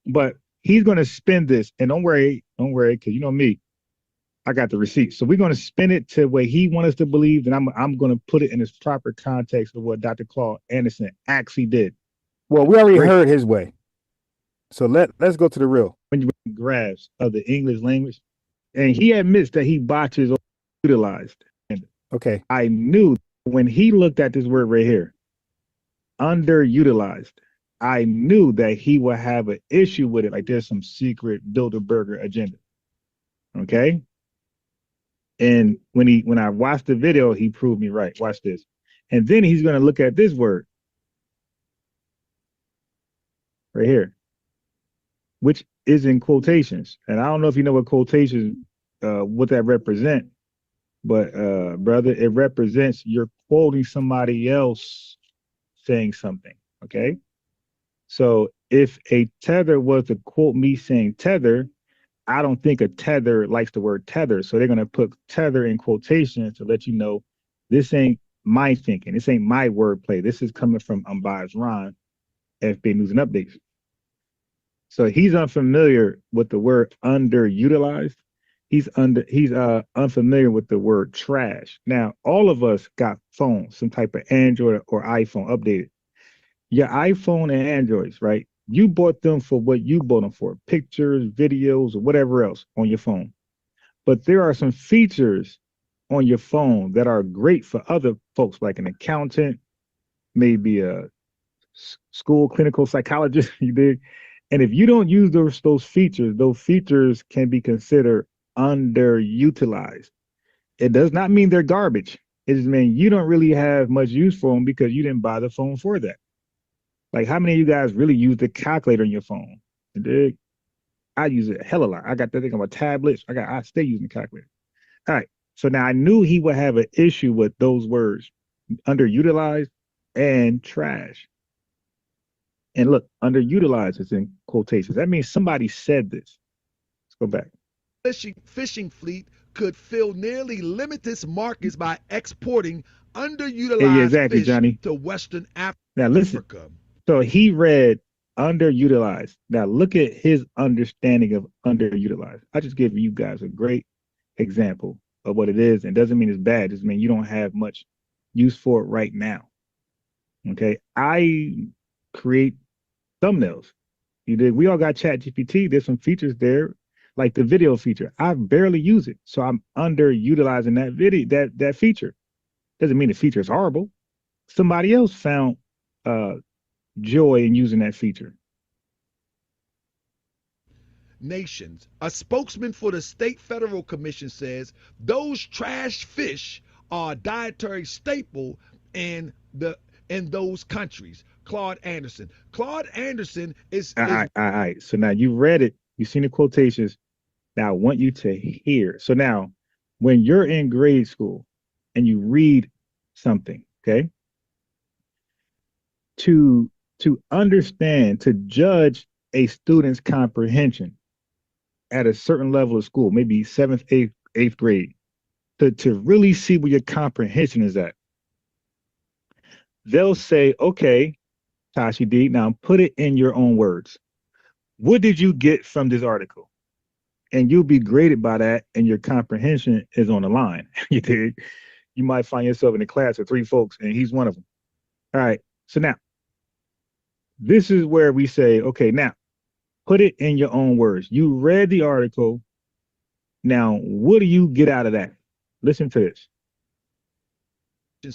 But he's going to spin this, and don't worry, because you know me, I got the receipt. So we're going to spin it to where he wants us to believe, and I'm going to put it in its proper context of what Dr. Claude Anderson actually did. Well, we already Great. heard his way. So let's go to the real. When you grasp of the English language, and he admits that he botches or utilized. And Okay. I knew when he looked at this word right here, underutilized, I knew that he would have an issue with it. Like there's some secret Bilderberger agenda. Okay. And when I watched the video, he proved me right. Watch this. And then he's going to look at this word right here, which is in quotations. And I don't know if you know what quotations, what that represent, but brother, it represents you're quoting somebody else saying something. Okay. So if a tether was to quote me saying tether, I don't think a tether likes the word tether. So they're going to put tether in quotations to let you know this ain't my thinking. This ain't my wordplay. This is coming from Unbiased Ron, FBA News and Updates. So he's unfamiliar with the word underutilized. He's unfamiliar with the word trash. Now, all of us got phones, some type of Android or iPhone updated. Your iPhone and Androids, right? You bought them for what you bought them for, pictures, videos, or whatever else on your phone. But there are some features on your phone that are great for other folks, like an accountant, maybe a school clinical psychologist, you dig? And if you don't use those features can be considered underutilized. It does not mean they're garbage. It just means you don't really have much use for them because you didn't buy the phone for that. Like, how many of you guys really use the calculator on your phone? Dig? I use it a hell of a lot. I got that thing on my tablets. I stay using the calculator. All right. So now I knew he would have an issue with those words, underutilized and trash. And look, underutilized is in quotations. That means somebody said this. Let's go back. Fishing fleet could fill nearly limitless markets by exporting Yeah, underutilized exactly, fish Johnny. to Western Now listen. Africa. So he read underutilized. Now look at his understanding of underutilized. I just give you guys a great example of what it is. And doesn't mean it's bad. It just means you don't have much use for it right now. Okay. I create thumbnails. You did. We all got Chat GPT. There's some features there, like the video feature. I barely use it. So I'm underutilizing that video, that feature. Doesn't mean the feature is horrible. Somebody else found joy in using that feature. Nations. A spokesman for the State Federal Commission says those trash fish are a dietary staple in those countries. Claude Anderson. Claude Anderson is. All right, all right. So now you read it, you've seen the quotations. Now I want you to hear. So now, when you're in grade school and you read something, okay, to understand, to judge a student's comprehension at a certain level of school, maybe seventh, eighth grade, to really see where your comprehension is at, they'll say, okay, Tashi D, now put it in your own words. What did you get from this article? And you'll be graded by that, and your comprehension is on the line. You did. You might find yourself in a class of 3 folks, and he's one of them. All right. So now, this is where we say, okay, now put it in your own words. You read the article. Now, what do you get out of that? Listen to this.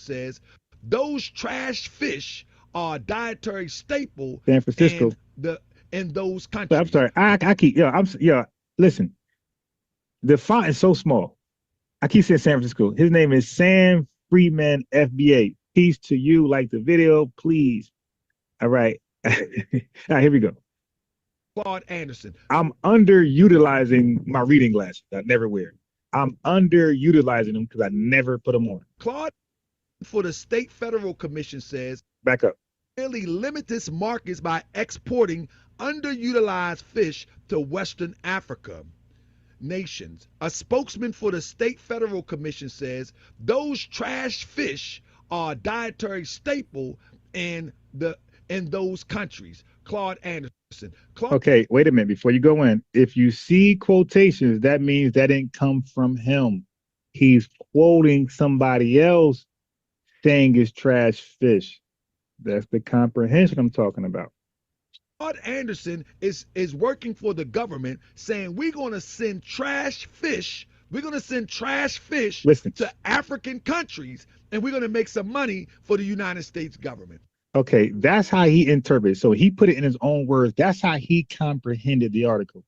Says those trash fish are a dietary staple San Francisco. in those countries. I'm sorry. I keep listen. The font is so small. I keep saying San Francisco. His name is Sam Freeman, FBA. Peace to you. Like the video, please. All right. All right, here we go. Claude Anderson. I'm underutilizing my reading glasses. I never wear. I'm underutilizing them because I never put them on. Claude for the State Federal Commission says back up. Really limit its markets by exporting underutilized fish to Western Africa. Nations. A spokesman for the State Federal Commission says those trash fish are a dietary staple in those countries. Claude Anderson. Okay, wait a minute before you go in. If you see quotations, that means that didn't come from him. He's quoting somebody else saying it's trash fish. That's the comprehension I'm talking about. Claude Anderson is working for the government, saying we're going to send trash fish. We're going to send trash fish Listen. to African countries, and we're going to make some money for the United States government. Okay, that's how he interpreted. So he put it in his own words. That's how he comprehended the article.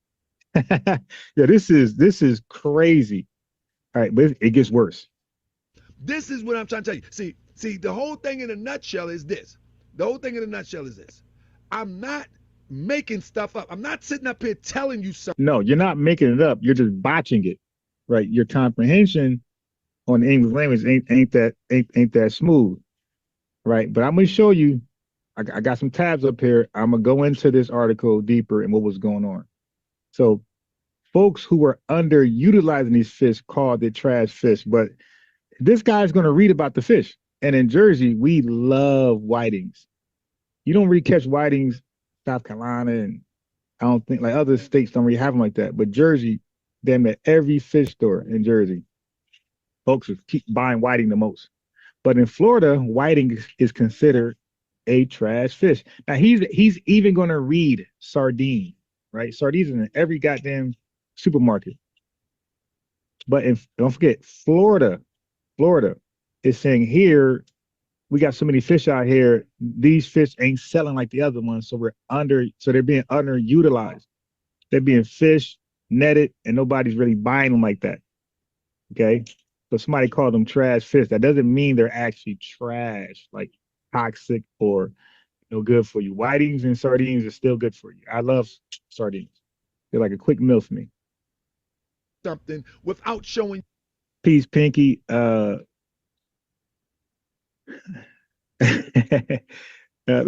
Yeah, this is crazy. All right, but it gets worse. This is what I'm trying to tell you. See, the whole thing in a nutshell is this. The whole thing in a nutshell is this. I'm not making stuff up. I'm not sitting up here telling you something. No, you're not making it up. You're just botching it, right? Your comprehension on the English language ain't that smooth, right? But I'm gonna show you. I got some tabs up here. I'm gonna go into this article deeper and what was going on. So, folks who were underutilizing these fish called it trash fish, but this guy's gonna read about the fish. And in Jersey, we love whitings. You don't really catch whitings, South Carolina, and I don't think like other states don't really have them like that. But Jersey, damn at every fish store in Jersey, folks keep buying whiting the most. But in Florida, whiting is considered a trash fish. Now he's even going to read sardine, right? Sardines in every goddamn supermarket. But don't forget, Florida is saying here we got so many fish out here. These fish ain't selling like the other ones, so they're being underutilized. They're being fish netted, and nobody's really buying them like that. Okay, so somebody called them trash fish. That doesn't mean they're actually trash, like toxic or no good for you. Whitings and sardines are still good for you. I love sardines. They're like a quick meal for me. Something without showing. Peace, Pinky. Let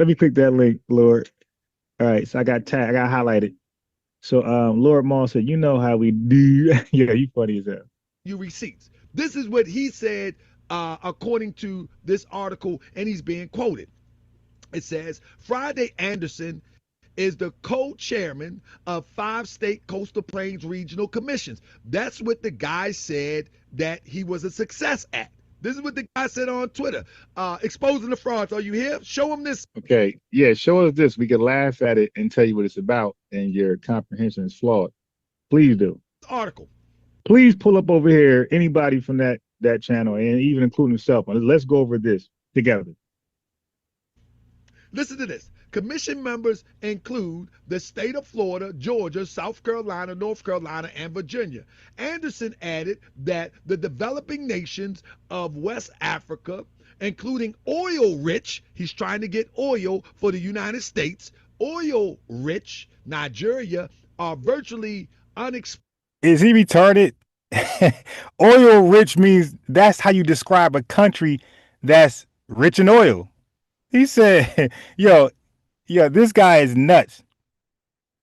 me click that link, Lord. All right, so I got highlighted. So Lord Maul said, you know how we do. Yeah, you funny as hell. You receipts. This is what he said according to this article, and he's being quoted. It says, Friday Anderson is the co-chairman of 5 state coastal plains regional commissions. That's what the guy said that he was a success at. This is what the guy said on Twitter. Exposing the frauds. Are you here? Show him this. Okay. Yeah, show us this. We can laugh at it and tell you what it's about, and your comprehension is flawed. Please do. Article. Please pull up over here anybody from that channel, and even including himself. Let's go over this together. Listen to this. Commission members include the state of Florida, Georgia, South Carolina, North Carolina, and Virginia. Anderson added that the developing nations of West Africa, including oil-rich, he's trying to get oil for the United States, oil-rich Nigeria are virtually unexplored. Is he retarded? Oil rich means that's how you describe a country that's rich in oil. He said, yo, this guy is nuts.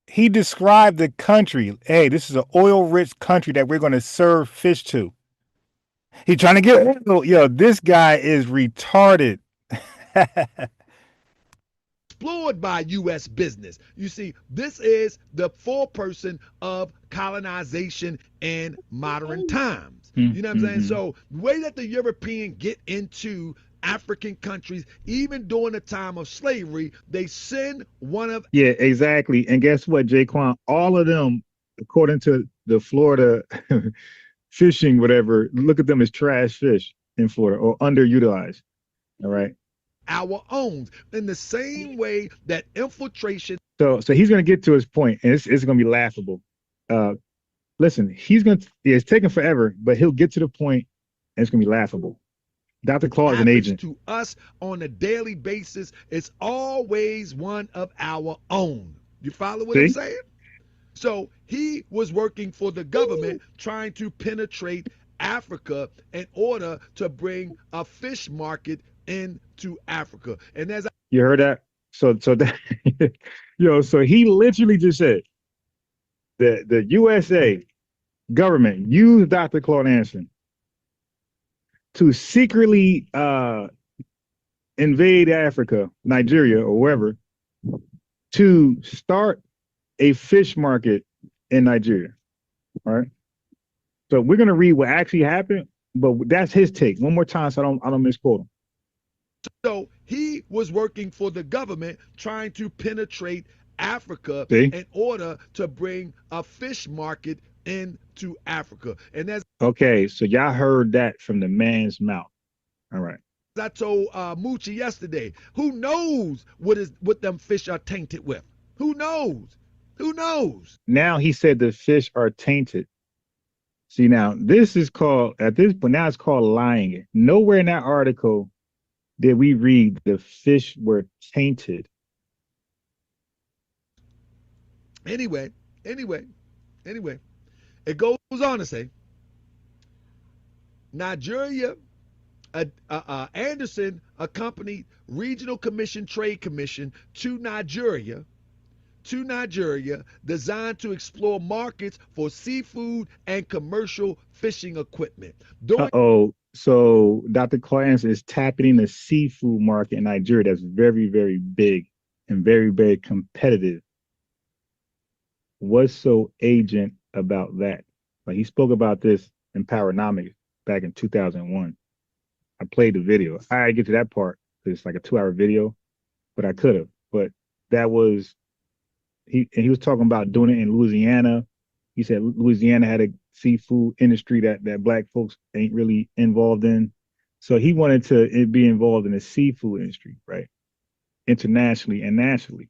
He described the country. Hey, this is an oil-rich country that we're going to serve fish to. He trying to get oil. Yo, this guy is retarded. Explored by U.S. business. You see, this is the foreperson of colonization in modern times. You know what I'm saying? So the way that the European get into African countries, even during the time of slavery, they send one of... Yeah, exactly. And guess what, Jaquan? All of them, according to the Florida fishing, whatever, look at them as trash fish in Florida or underutilized. All right. Our own, in the same way that infiltration. So he's going to get to his point, and it's going to be laughable. Listen, it's taking forever, but he'll get to the point, and it's going to be laughable. Dr. Claude is an agent. To us on a daily basis, it's always one of our own. You follow what I'm saying? So he was working for the government, trying to penetrate Africa in order to bring a fish market into Africa. And as you heard that? So that so he literally just said the USA government used Dr. Claude Anderson to secretly invade Africa, Nigeria, or wherever, to start a fish market in Nigeria. All right. So we're gonna read what actually happened, but that's his take. One more time, so I don't misquote him. So he was working for the government trying to penetrate Africa See? in order to bring a fish market into Africa. And as Okay, so y'all heard that from the man's mouth. All right. I told Moochie yesterday, who knows what them fish are tainted with? Who knows? Who knows? Now he said the fish are tainted. See, now this is called, at this point, now it's called lying. Nowhere in that article did we read the fish were tainted. Anyway, it goes on to say, Nigeria, Anderson accompanied Regional Commission Trade Commission to Nigeria, designed to explore markets for seafood and commercial fishing equipment. So Dr. Claude Anderson is tapping the seafood market in Nigeria that's very, very big and very, very competitive. What's so agent about that? Like, he spoke about this in Powernomics back in 2001. I played the video. I had to get to that part because it's like a 2-hour video, but I could have. But that was, he was talking about doing it in Louisiana. He said Louisiana had a seafood industry that black folks ain't really involved in. So he wanted to be involved in the seafood industry, right? Internationally and nationally.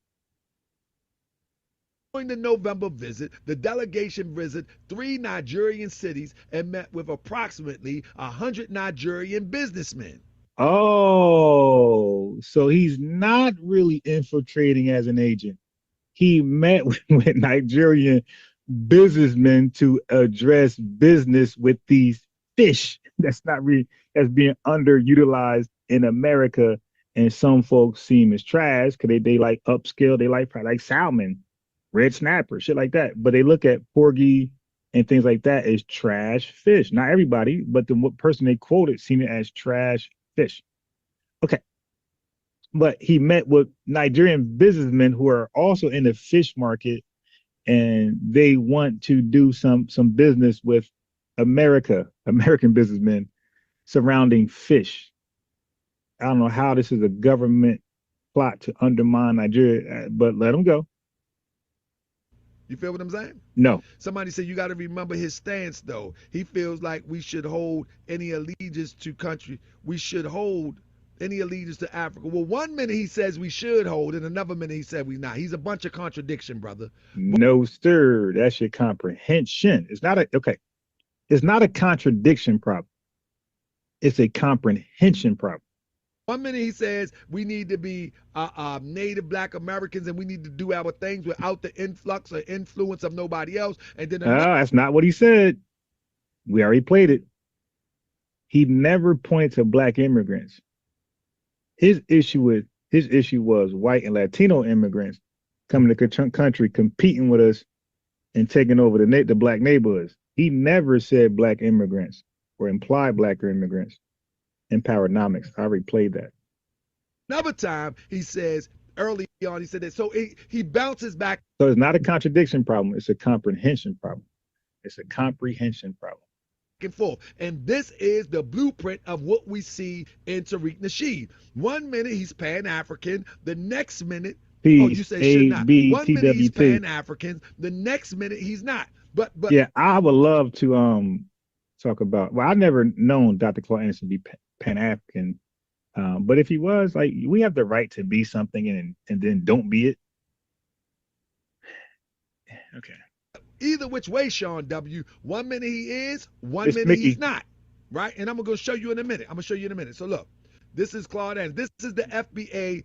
During the November visit, the delegation visited 3 Nigerian cities and met with approximately 100 Nigerian businessmen. Oh, so he's not really infiltrating as an agent. He met with Nigerian businessmen to address business with these fish that's being underutilized in America, and some folks see them as trash because they like upscale, they like salmon, red snapper, shit like that. But they look at porgy and things like that as trash fish. Not everybody, but the person they quoted seen it as trash fish. Okay. But he met with Nigerian businessmen who are also in the fish market, and they want to do some business with American businessmen surrounding fish. I don't know how this is a government plot to undermine Nigeria, but let them go. You feel what I'm saying? No. Somebody said you got to remember his stance, though. He feels like we should hold any allegiance to country. We should hold any allegiance to Africa. Well, one minute he says we should hold, and another minute he said we not. He's a bunch of contradiction, brother. No, sir. That's your comprehension. It's not a contradiction problem. It's a comprehension problem. One minute he says we need to be native black Americans and we need to do our things without the influx or influence of nobody else. And then that's not what he said. We already played it. He never pointed to black immigrants. His issue was white and Latino immigrants coming to the country, competing with us and taking over the black neighborhoods. He never said black immigrants or implied black immigrants in Powernomics. I already played that. Another time he says early on, he said that. So he bounces back. So it's not a contradiction problem. It's a comprehension problem. It's a comprehension problem. And forth. And this is the blueprint of what we see in Tariq Nasheed. One minute he's Pan-African, the next minute, you say should not. One minute he's Pan-African, the next minute he's not. But yeah, I would love to talk about. Well, I've never known Dr. Claude Anderson to be Pan-African, but if he was, like, we have the right to be something and then don't be it. Okay. Either which way, Sean W. One minute he is, one minute he's not. Right? And I'm going to show you in a minute. So look, this is Claude Anderson. This is the FBA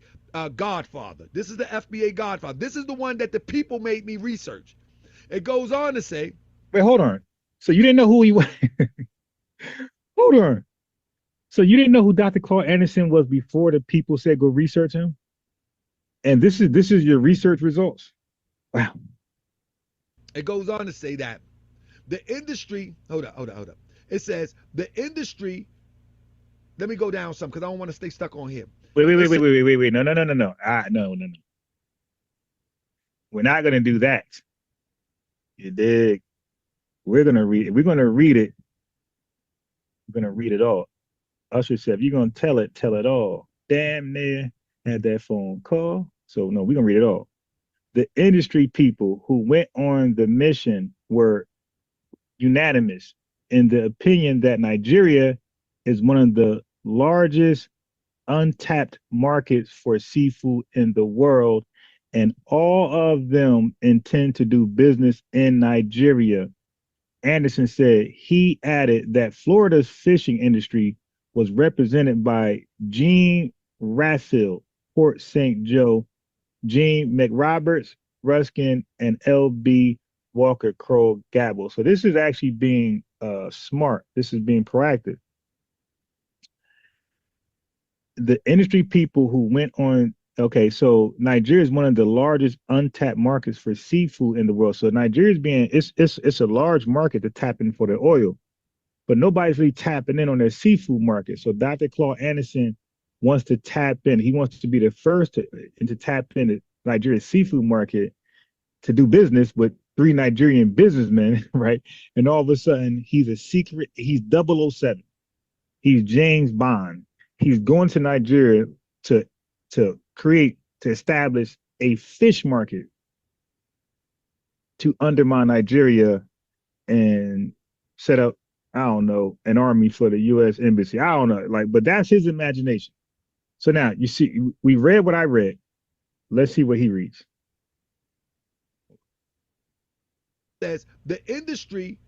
godfather. This is the FBA godfather. This is the one that the people made me research. It goes on to say. Wait, hold on. So you didn't know who he was? Hold on. So you didn't know who Dr. Claude Anderson was before the people said go research him? And this is your research results? Wow. It goes on to say that the industry, hold up. It says the industry, let me go down some because I don't want to stay stuck on here. Wait. No. No. We're not going to do that. You dig? We're going to read it. We're going to read it. We're going to read it all. Usher said, if you're going to tell it all. Damn near had that phone call. So, no, we're going to read it all. The industry people who went on the mission were unanimous in the opinion that Nigeria is one of the largest untapped markets for seafood in the world, and all of them intend to do business in Nigeria. Anderson said he added that Florida's fishing industry was represented by Gene Raffel, Port St. Joe, Gene McRoberts, Ruskin, and L.B. Walker Crow Gabble. So this is actually being smart. This is being proactive. The industry people who went on, okay, so Nigeria is one of the largest untapped markets for seafood in the world. So Nigeria is being, it's a large market to tap in for the oil, but nobody's really tapping in on their seafood market. So Dr. Claude Anderson wants to tap in. He wants to be the first to tap into Nigeria's seafood market to do business with 3 Nigerian businessmen, right? And all of a sudden, he's a secret, he's 007. He's James Bond. He's going to Nigeria to establish a fish market to undermine Nigeria and set up, I don't know, an army for the U.S. embassy. I don't know, but that's his imagination. So now you see, we read what I read. Let's see what he reads. Says the industry.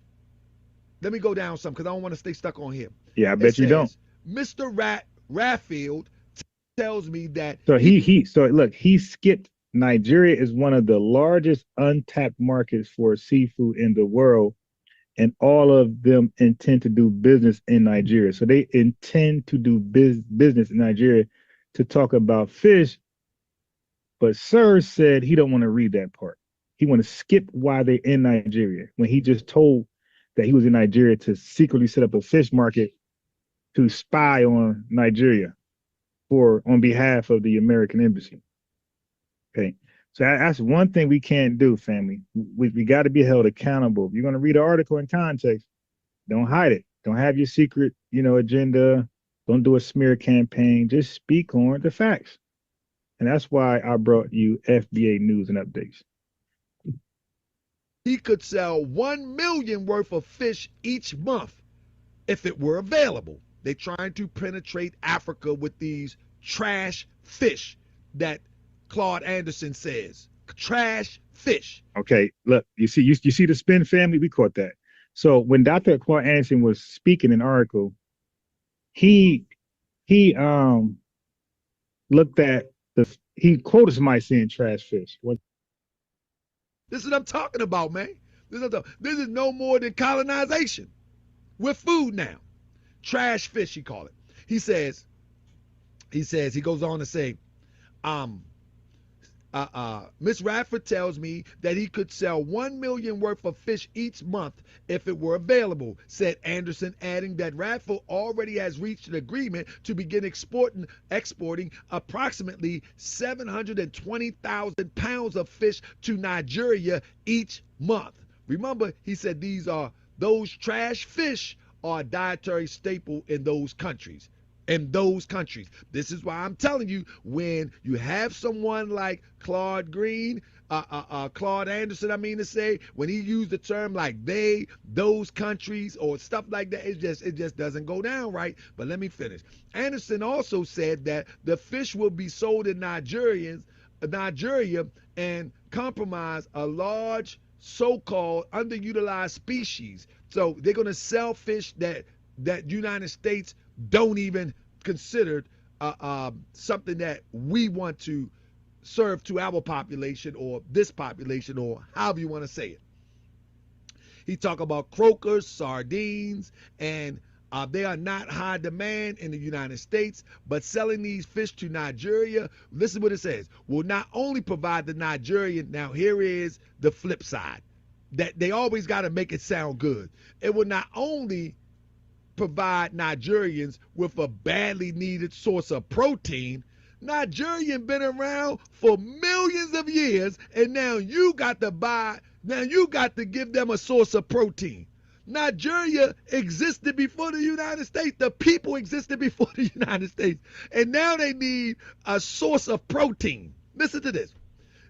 Let me go down some because I don't want to stay stuck on here. Yeah, I bet you don't. Mr. Raffeld tells me that. So so look, he skipped. Nigeria is one of the largest untapped markets for seafood in the world, and all of them intend to do business in Nigeria. So they intend to do business in Nigeria to talk about fish. But Sir said he don't want to read that part. He want to skip why they're in Nigeria when he just told that he was in Nigeria to secretly set up a fish market to spy on Nigeria on behalf of the American embassy. Okay, so that's one thing we can't do, family. We got to be held accountable. If you're going to read an article in context, don't hide it. Don't have your secret, agenda. Don't do a smear campaign. Just speak on the facts. And that's why I brought you FBA News and Updates. He could sell 1 million worth of fish each month if it were available. They're trying to penetrate Africa with these trash fish that Claude Anderson says. Trash fish. Okay, look, you see the spin, family? We caught that. So when Dr. Claude Anderson was speaking in an article, he looked at he quoted somebody saying trash fish. This is what I'm talking about, man. This is no more than colonization with food now. Trash fish, he call it. He goes on to say, Miss Radford tells me that he could sell 1 million worth of fish each month if it were available, said Anderson, adding that Radford already has reached an agreement to begin exporting approximately 720,000 pounds of fish to Nigeria each month. Remember, he said those trash fish are a dietary staple in those countries. This is why I'm telling you, when you have someone like Claude Anderson, when he used the term like those countries or stuff like that, it just doesn't go down right. But let me finish. Anderson also said that the fish will be sold in Nigeria and compromise a large so-called underutilized species. So they're going to sell fish that United States don't even consider something that we want to serve to our population or this population or however you want to say it. He talked about croakers, sardines, and they are not high demand in the United States, but selling these fish to Nigeria, listen what it says, will not only provide the Nigerian, now here is the flip side, that they always got to make it sound good. It will not only provide Nigerians with a badly needed source of protein, Nigerian been around for millions of years, and now you got to buy, now you got to give them a source of protein. Nigeria existed before the United States. The people existed before the United States. And now they need a source of protein. Listen to this.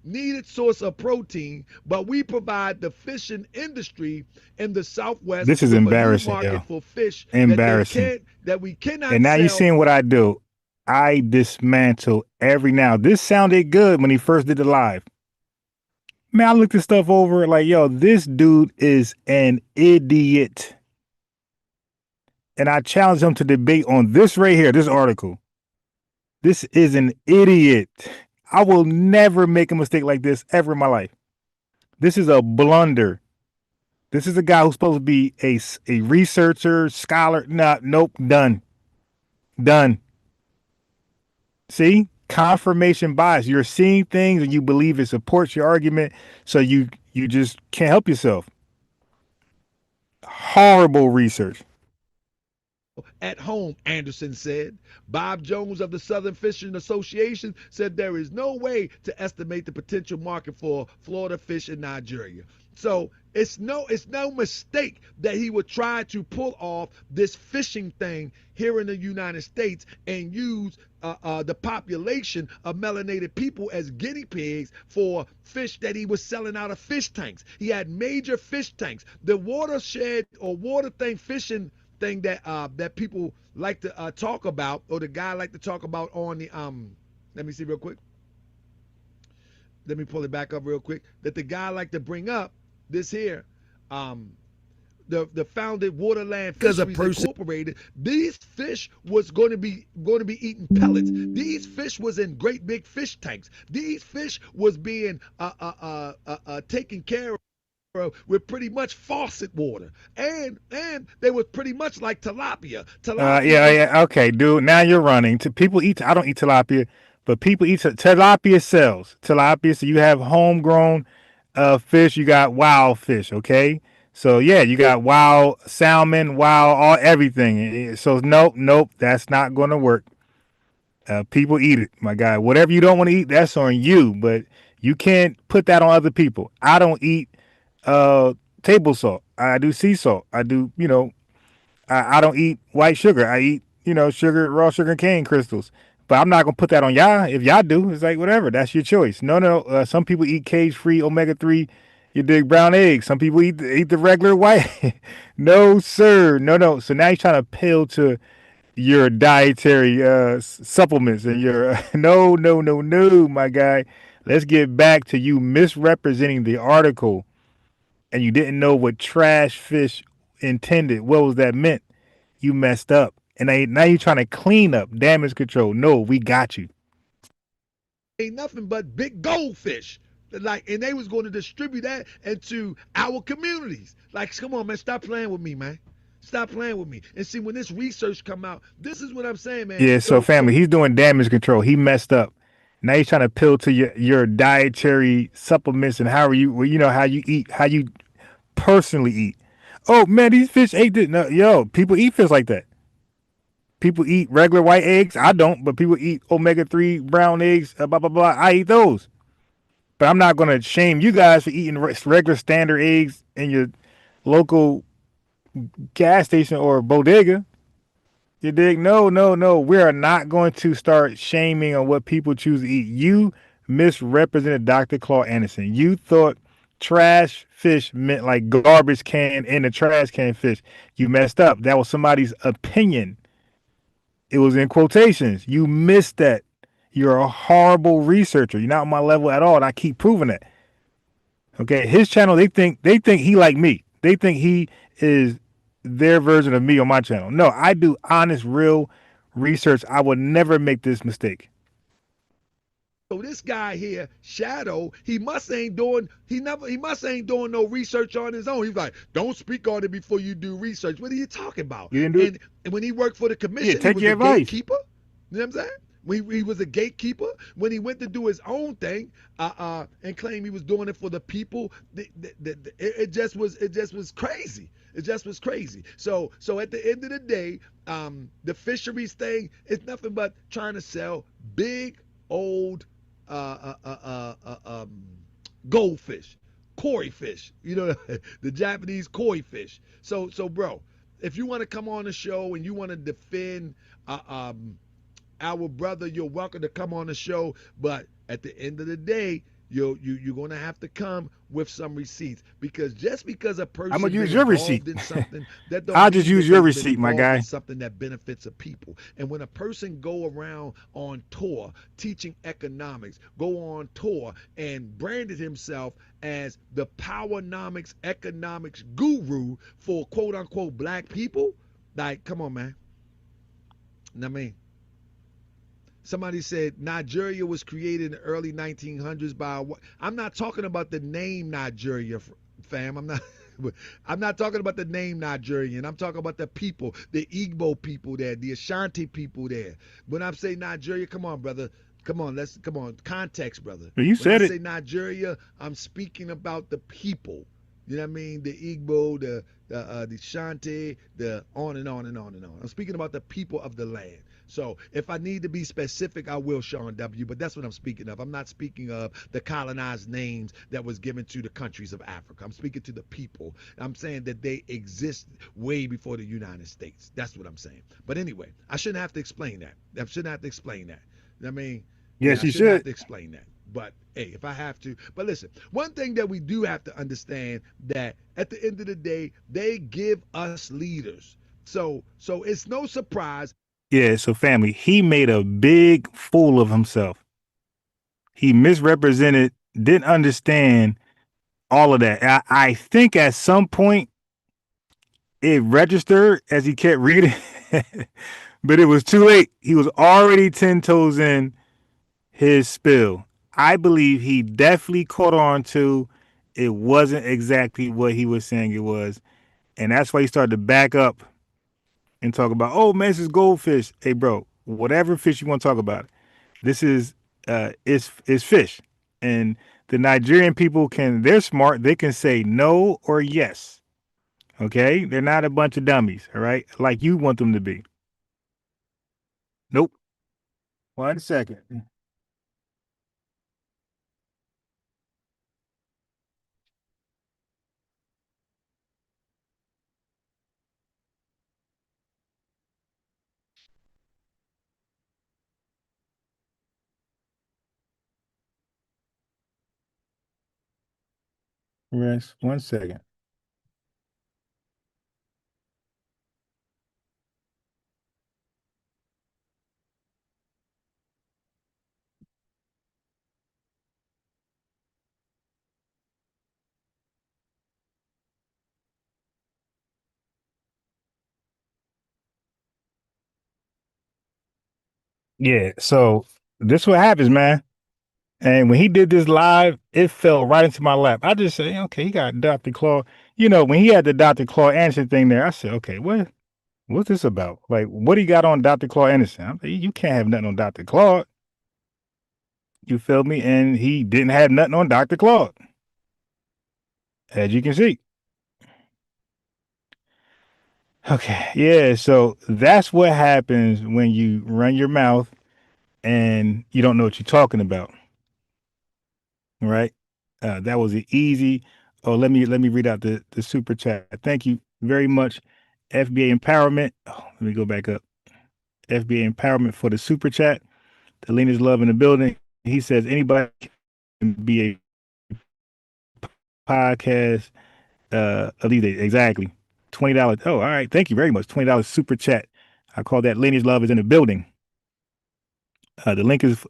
Needed source of protein, but we provide the fishing industry in the Southwest. This is embarrassing, market yo. for fish Embarrassing. that we cannot And now sell. you're seeing what I do. I dismantle every now. This sounded good when he first did the live. Man, I looked this stuff over like, yo, this dude is an idiot. And I challenge him to debate on this right here, this article. This is an idiot. I will never make a mistake like this ever in my life. This is a blunder. This is a guy who's supposed to be a researcher, scholar. Nope, done. Done. See? Confirmation bias. You're seeing things and you believe it supports your argument, so you just can't help yourself. Horrible research. At home, Anderson said. Bob Jones of the Southern Fishing Association said there is no way to estimate the potential market for Florida fish in Nigeria. So it's no mistake that he would try to pull off this fishing thing here in the United States and use the population of melanated people as guinea pigs for fish that he was selling out of fish tanks. He had major fish tanks. The watershed or water thing fishing thing that people like to talk about, or the guy like to talk about on the let me see real quick. Let me pull it back up real quick. That the guy like to bring up this here, the founded Waterland Fisheries Incorporated. These fish was going to be eating pellets. These fish was in great big fish tanks. These fish was being taken care of with pretty much faucet water, and they were pretty much like tilapia. Yeah, okay, dude. Now you're running. People eat. I don't eat tilapia, but people eat tilapia sells tilapia. So you have homegrown fish. You got wild fish. Okay, so yeah, you got wild salmon, wild everything. So nope, that's not going to work. People eat it, my guy. Whatever you don't want to eat, that's on you. But you can't put that on other people. I don't eat table salt. I do sea salt. I do, I don't eat white sugar. I eat, sugar, raw sugar cane crystals. But I'm not gonna put that on y'all. If y'all do, it's like whatever. That's your choice. No. Some people eat cage-free omega-3. You dig brown eggs. Some people eat the regular white. No, sir. No. So now you're trying to appeal to your dietary supplements and your no, my guy. Let's get back to you misrepresenting the article. And you didn't know what trash fish intended. What was that meant? You messed up. And now you're trying to clean up, damage control. No, we got you. Ain't nothing but big goldfish. And they was going to distribute that into our communities. Like, come on, man, stop playing with me, man. Stop playing with me. And see, when this research come out, this is what I'm saying, man. Yeah, so family, he's doing damage control. He messed up. Now you're trying to appeal to your dietary supplements and how you eat, how you personally eat. Oh man, these fish ate this. No, yo, people eat fish like that. People eat regular white eggs. I don't, but people eat omega-3 brown eggs. Blah blah blah. I eat those, but I'm not gonna shame you guys for eating regular standard eggs in your local gas station or bodega. You dig? No. We are not going to start shaming on what people choose to eat. You misrepresented Dr. Claude Anderson. You thought trash fish meant like garbage can in the trash can fish. You messed up. That was somebody's opinion. It was in quotations. You missed that. You're a horrible researcher. You're not on my level at all, and I keep proving that. Okay, his channel, they think he like me. They think he is their version of me on my channel. No, I do honest, real research. I would never make this mistake. So this guy here, Shadow, he must ain't doing no research on his own. He's like, don't speak on it before you do research. What are you talking about? You didn't do it? And when he worked for the commission, take he was your a advice. gatekeeper. You know what I'm saying? He was a gatekeeper. When he went to do his own thing, and claimed he was doing it for the people, it just was crazy. It just was crazy. So at the end of the day, the fisheries thing is nothing but trying to sell big old goldfish, koi fish. You know, the Japanese koi fish. So bro, if you want to come on the show and you want to defend our brother, you're welcome to come on the show. But at the end of the day, you're going to have to come with some receipts, because just because a person I'm gonna use been your involved receipt. in something, that don't I'll mean just use that your they've been receipt, my involved guy. in something that benefits a people. And when a person go around on tour teaching economics, go on tour and branded himself as the powernomics economics guru for quote unquote black people, like, come on, man. I mean, somebody said Nigeria was created in the early 1900s by what? I'm not talking about the name Nigeria, fam. I'm not talking about the name Nigerian. I'm talking about the people, the Igbo people there, the Ashanti people there. When I say Nigeria, come on, brother. Come on, context, brother. You said when I it. say Nigeria, I'm speaking about the people. You know what I mean? The Igbo, the Ashanti, the on and on and on and on. I'm speaking about the people of the land. So if I need to be specific, I will, Sean W. But that's what I'm speaking of. I'm not speaking of the colonized names that was given to the countries of Africa. I'm speaking to the people. I'm saying that they exist way before the United States. That's what I'm saying. But anyway, I shouldn't have to explain that. I shouldn't have to explain that. I mean, Yes, I you shouldn't have should. to explain that. But hey, if I have to. But listen, one thing that we do have to understand, that at the end of the day, they give us leaders. So it's no surprise. Yeah, so family, he made a big fool of himself. He misrepresented, didn't understand all of that. I think at some point it registered as he kept reading, but it was too late. He was already 10 toes in his spill. I believe he definitely caught on to it wasn't exactly what he was saying it was. And that's why he started to back up and talk about, oh man, this is goldfish. Hey bro, whatever fish you want to talk about, this is fish. And the Nigerian people they're smart, they can say no or yes. Okay? They're not a bunch of dummies, all right? Like you want them to be. Nope. 1 second. Rest 1 second. Yeah, so this what happens, man. And when he did this live, it fell right into my lap. I just said, okay, he got Dr. Claude. You know, when he had the Dr. Claude Anderson thing there, I said, okay, what's this about? Like, what he got on Dr. Claude Anderson? I'm like, you can't have nothing on Dr. Claude. You feel me? And he didn't have nothing on Dr. Claude, as you can see. Okay, yeah, so that's what happens when you run your mouth and you don't know what you're talking about, right? That was an easy. Oh, let me read out the super chat. Thank you very much, FBA Empowerment. Oh, let me go back up. FBA Empowerment for the super chat. The lean is love in the building. He says anybody can be a podcast lead. Exactly. $20. Oh, all right. Thank you very much. $20 super chat. I call that lineage love is in the building. The link is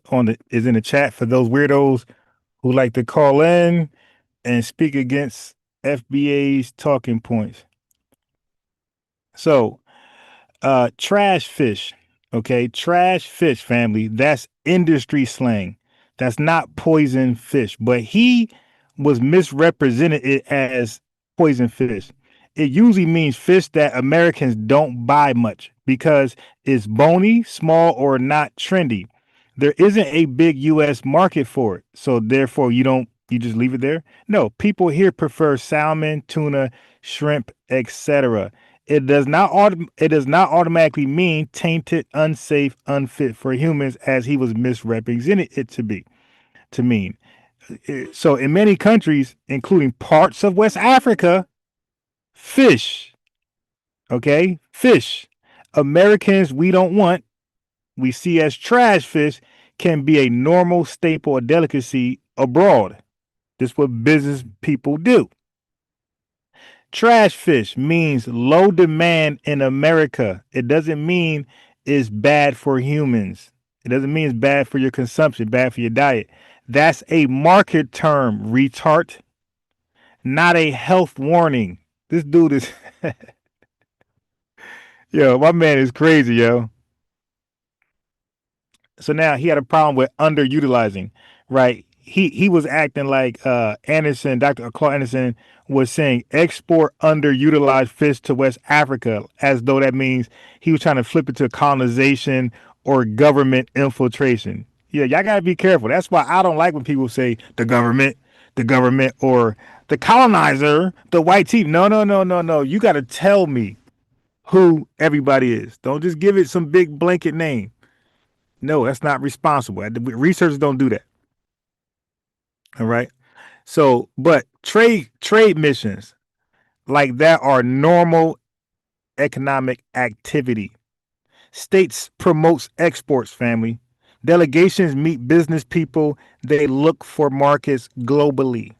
in the chat for those weirdos who like to call in and speak against FBA's talking points. So, trash fish. Okay, trash fish, family. That's industry slang. That's not poison fish. But he was misrepresented it as poison fish. It usually means fish that Americans don't buy much because it's bony, small, or not trendy. There isn't a big US market for it. So therefore you just leave it there? No, people here prefer salmon, tuna, shrimp, etc. It does not automatically mean tainted, unsafe, unfit for humans as he was misrepresented it to mean. So in many countries, including parts of West Africa, fish, okay? Fish. Americans we don't want, we see as trash fish, can be a normal staple or delicacy abroad. This is what business people do. Trash fish means low demand in America. It doesn't mean it's bad for humans. It doesn't mean it's bad for your consumption, bad for your diet. That's a market term, retard, not a health warning. This dude is, yo, my man is crazy, yo. So now he had a problem with underutilizing, right? He was acting like Anderson, Dr. Claude Anderson was saying export underutilized fish to West Africa, as though that means he was trying to flip it to colonization or government infiltration. Yeah, y'all gotta be careful. That's why I don't like when people say the government, or the colonizer, the white team. No, no, no, no, no. You gotta tell me who everybody is. Don't just give it some big blanket name. No, that's not responsible. Researchers don't do that. All right. So, but trade missions like that are normal economic activity. States promotes exports, family. Delegations meet business people. They look for markets globally.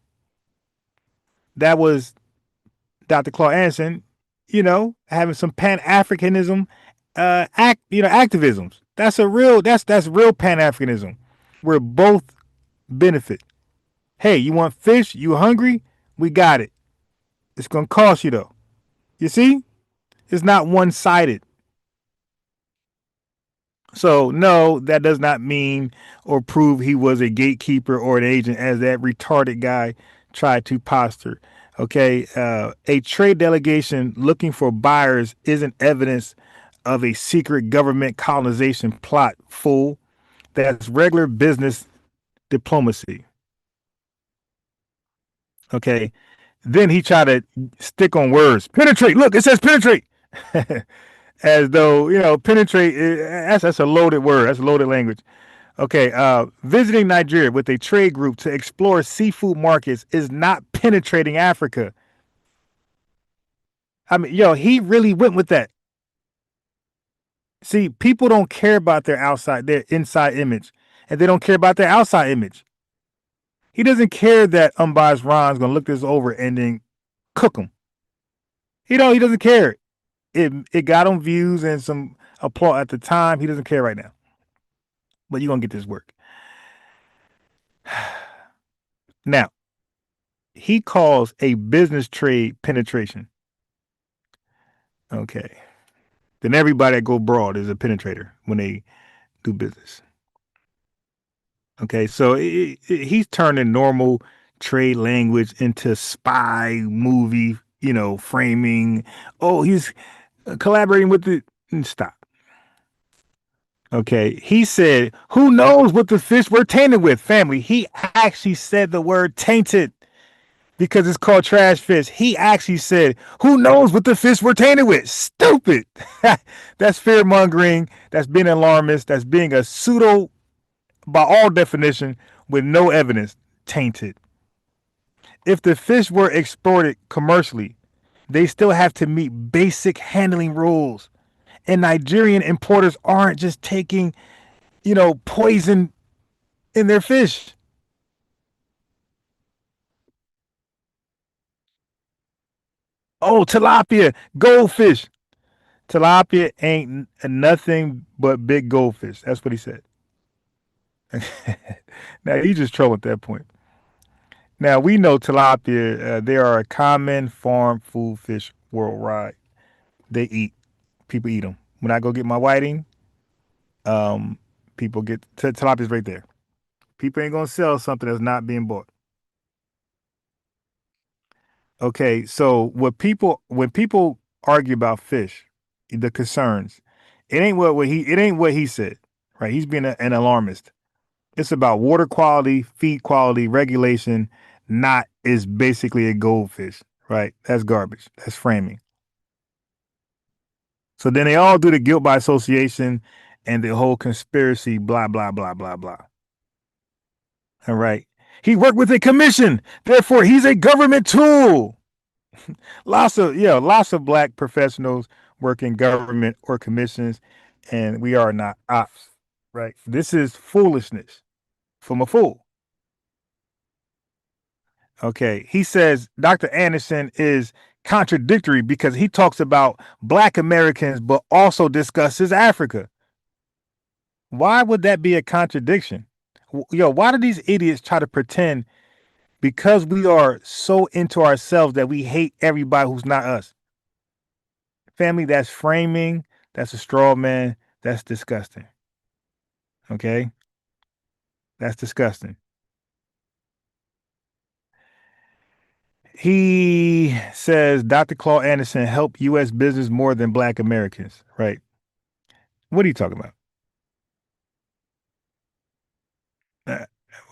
That was Dr. Claude Anderson, having some Pan-Africanism activisms. That's real Pan-Africanism where both benefit. Hey, you want fish? You hungry? We got it. It's going to cost you though. You see? It's not one-sided. So no, that does not mean or prove he was a gatekeeper or an agent as that retarded guy tried to posture. Okay. A trade delegation looking for buyers isn't evidence of a secret government colonization plot, fool. That's regular business diplomacy. Okay. Then he tried to stick on words. Penetrate. Look, it says penetrate. As though, penetrate, that's a loaded word. That's a loaded language. Okay. Visiting Nigeria with a trade group to explore seafood markets is not penetrating Africa. I mean, he really went with that. See, people don't care about their inside image, and they don't care about their outside image. He doesn't care that unbiased Ron's gonna look this over and then cook him. He doesn't care. It got him views and some applause at the time. He doesn't care right now. But you're gonna get this work. Now, he calls a business trade penetration. Okay. Then everybody that go abroad is a penetrator when they do business. Okay, so he's turning normal trade language into spy movie, framing. Oh, he's collaborating with the stop. Okay, he said, "Who knows what the fish were tainted with?" Family, he actually said the word tainted because it's called trash fish. He actually said, "Who knows what the fish were tainted with?" Stupid. That's fear mongering. That's being alarmist. That's being a pseudo, by all definition, with no evidence, tainted. If the fish were exported commercially, they still have to meet basic handling rules. And Nigerian importers aren't just taking, poison in their fish. Oh, tilapia, goldfish. Tilapia ain't nothing but big goldfish. That's what he said. Now, he just trolling at that point. Now, we know tilapia, they are a common farm food fish worldwide. People eat them. When I go get my whiting, people get tilapia's right there. People ain't gonna sell something that's not being bought. Okay, so when people argue about fish, the concerns, it ain't what he said. right? He's being an alarmist. It's about water quality, feed quality, regulation, not is basically a goldfish, right? That's garbage. That's framing. So then they all do the guilt by association and the whole conspiracy, blah, blah, blah, blah, blah. All right. He worked with a commission, therefore he's a government tool. Lots of black professionals work in government or commissions, and we are not ops, right? This is foolishness from a fool. Okay. He says Dr. Anderson is contradictory because he talks about black Americans, but also discusses Africa. Why would that be a contradiction? Why do these idiots try to pretend because we are so into ourselves that we hate everybody who's not us? Family, that's framing. That's a straw man. That's disgusting. Okay? That's disgusting. He says Dr. Claude Anderson helped U.S. business more than black Americans. Right. What are you talking about?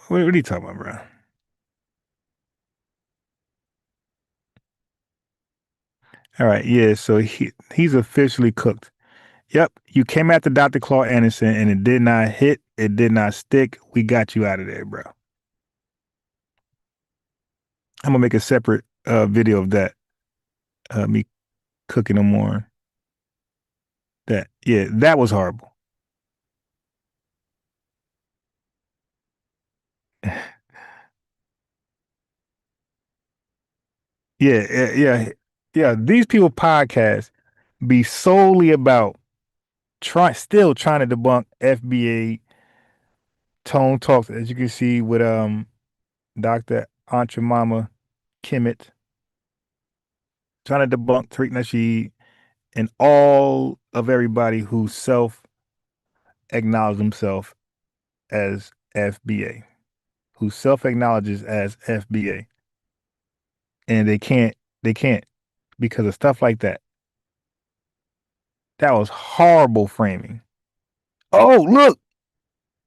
What are you talking about, bro? All right. Yeah. So he's officially cooked. Yep. You came after Dr. Claude Anderson and it did not hit. It did not stick. We got you out of there, bro. I'm going to make a separate video of that. Me cooking them more. That. Yeah. That was horrible. Yeah. These people podcasts be solely about still trying to debunk FBA tone talks, as you can see with Dr. Antramama Kemet, trying to debunk Tariq Nasheed and all of everybody who self-acknowledge themselves as FBA, who self-acknowledges as FBA. And they can't because of stuff like that. That was horrible framing. Oh, look,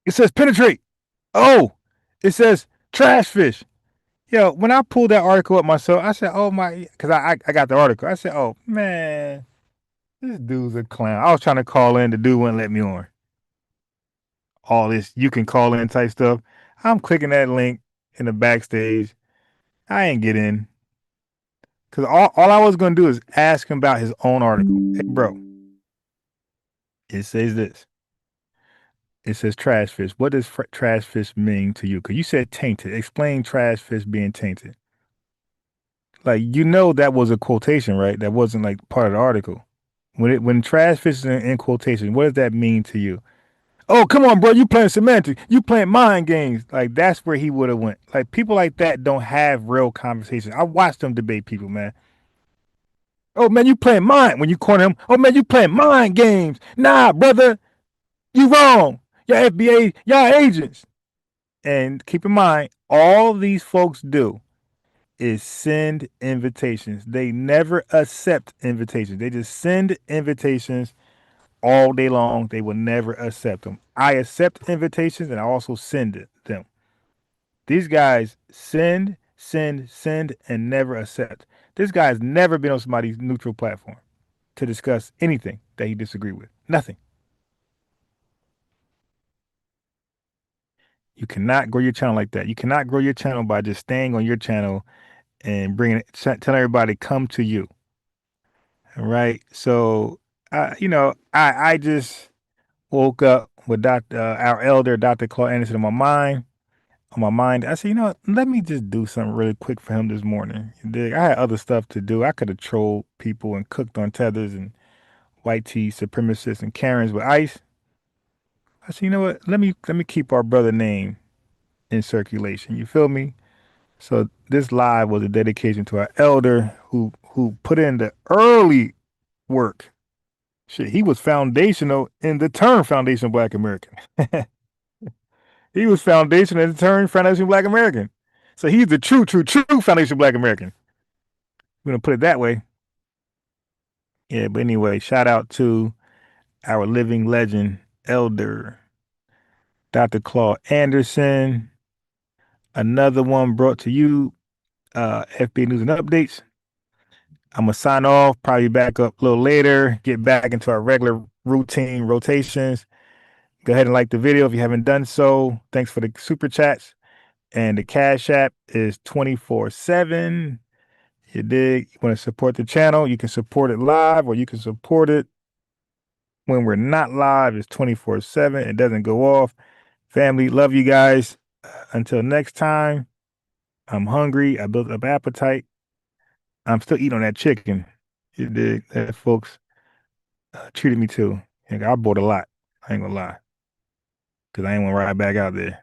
it says penetrate. Oh, it says trash fish. Yo, when I pulled that article up myself, I said, oh my, because I got the article. I said, oh man, this dude's a clown. I was trying to call in. The dude wouldn't let me on. All this, you can call in type stuff. I'm clicking that link in the backstage. I ain't get in. Because all I was going to do is ask him about his own article. Hey, bro, it says this. It says trash fish. What does trash fish mean to you? Because you said tainted. Explain trash fish being tainted. Like, that was a quotation, right? That wasn't like part of the article. When trash fish is in quotation, what does that mean to you? Oh, come on, bro. You playing semantics. You playing mind games. Like, that's where he would have went. Like, people like that don't have real conversations. I watched them debate people, man. Oh, man, you playing mind when you corner him. Oh, man, you playing mind games. Nah, brother, you wrong. Y'all FBA, y'all agents. And keep in mind, all these folks do is send invitations. They never accept invitations. They just send invitations all day long. They will never accept them. I accept invitations and I also send them. These guys send, and never accept. This guy's never been on somebody's neutral platform to discuss anything that he disagreed with. Nothing. You cannot grow your channel like that. You cannot grow your channel by just staying on your channel and telling everybody come to you. All right. So, I just woke up with our elder, Dr. Claude Anderson, on my mind. I said, let me just do something really quick for him this morning. I had other stuff to do. I could have trolled people and cooked on tethers and white tea supremacists and Karens with ice. I said, you know what? Let me keep our brother name in circulation. You feel me? So this live was a dedication to our elder who put in the early work. Shit, he was foundational in the term foundational Black American. He was foundational in the term foundational Black American. So he's the true foundational Black American. We're gonna put it that way. Yeah, but anyway, shout out to our living legend, Elder Dr. Claude Anderson. Another one brought to you, FBA News and Updates. I'm going to sign off, probably back up a little later, get back into our regular routine rotations. Go ahead and like the video if you haven't done so. Thanks for the super chats. And the Cash App is 24/7. You dig? You want to support the channel, you can support it live or you can support it when we're not live. It's 24/7. It doesn't go off. Family, love you guys. Until next time, I'm hungry. I built up appetite. I'm still eating on that chicken. You dig? That folks treated me too. I bought a lot. I ain't gonna lie. Because I ain't want to ride back out there.